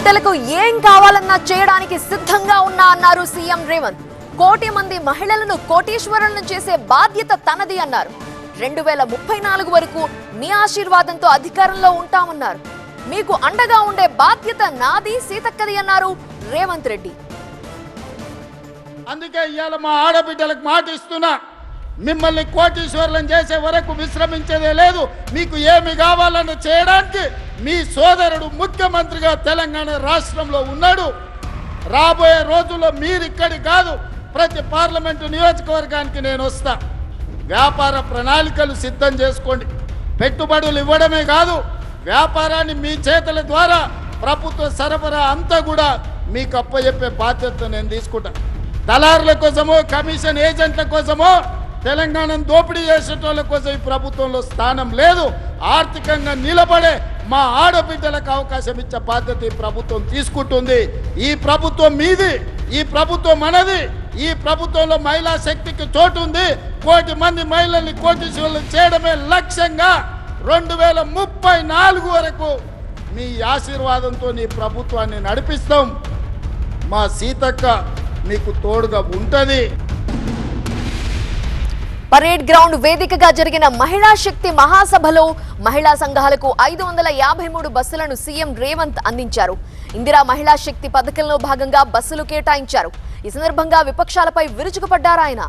ఆడబిడ్డలకు ఏం కావాలన్నా చేయడానికి సిద్ధంగా ఉన్నా అన్నారు సీఎం రేవంత్. 1 కోటి మంది మహిళలను కోటీశ్వరులను చేసే బాధ్యత తనది అన్నారు. 2034 వరకు మీ ఆశీర్వాదంతో అధికారంలో ఉంటామన్నారు. మీకు అండగా ఉండే బాధ్యత నాది సీతక్కది అన్నారు రేవంత్ రెడ్డి. అందుకే ఇవాళ మా ఆడబిడ్డలకు మాట ఇస్తున్నా, మిమ్మల్ని కోటీశ్వరులను చేసే వరకు విశ్రమించేదే లేదు. మీకు ఏమి కావాలని చేయడానికి మీ సోదరుడు ముఖ్యమంత్రిగా తెలంగాణ రాష్ట్రంలో ఉన్నాడు. రాబోయే రోజుల్లో మీరు ఇక్కడి కాదు, ప్రతి పార్లమెంటు నియోజకవర్గానికి నేను వస్తా. వ్యాపార ప్రణాళికలు సిద్ధం చేసుకోండి. పెట్టుబడులు ఇవ్వడమే కాదు, వ్యాపారాన్ని మీ చేతుల ద్వారా ప్రభుత్వ సరఫరా అంతా కూడా మీకు అప్పచెప్పే బాధ్యత నేను తీసుకుంటా. దళారుల కోసమో కమిషన్ ఏజెంట్ల కోసమో తెలంగాణను దోపిడీ చేసేటోళ్ళ కోసం ఈ ప్రభుత్వంలో స్థానం లేదు. ఆర్థికంగా నిలబడే మా ఆడబిడ్డలకు అవకాశం ఇచ్చే బాధ్యత ఈ ప్రభుత్వం తీసుకుంటుంది. ఈ ప్రభుత్వం మీది, ఈ ప్రభుత్వం మనది. ఈ ప్రభుత్వంలో మహిళా శక్తికి చోటు ఉంది. 1 కోటి మంది మహిళల్ని కోటీశ్వరులు చేయడమే లక్ష్యంగా 2034 వరకు మీ ఆశీర్వాదంతో ఈ ప్రభుత్వాన్ని నడిపిస్తాం. మా సీతక్క మీకు తోడుగా ఉంటుంది. పరేడ్ గ్రౌండ్ వేదికగా జరిగిన మహిళా శక్తి మహాసభలో మహిళా సంఘాలకు 553 బస్సులను సీఎం రేవంత్ అందించారు. ఇందిరా మహిళా శక్తి పథకంలో భాగంగా బస్సులు కేటాయించారు. ఈ సందర్భంగా విపక్షాలపై విరుచుకుపడ్డారు ఆయన.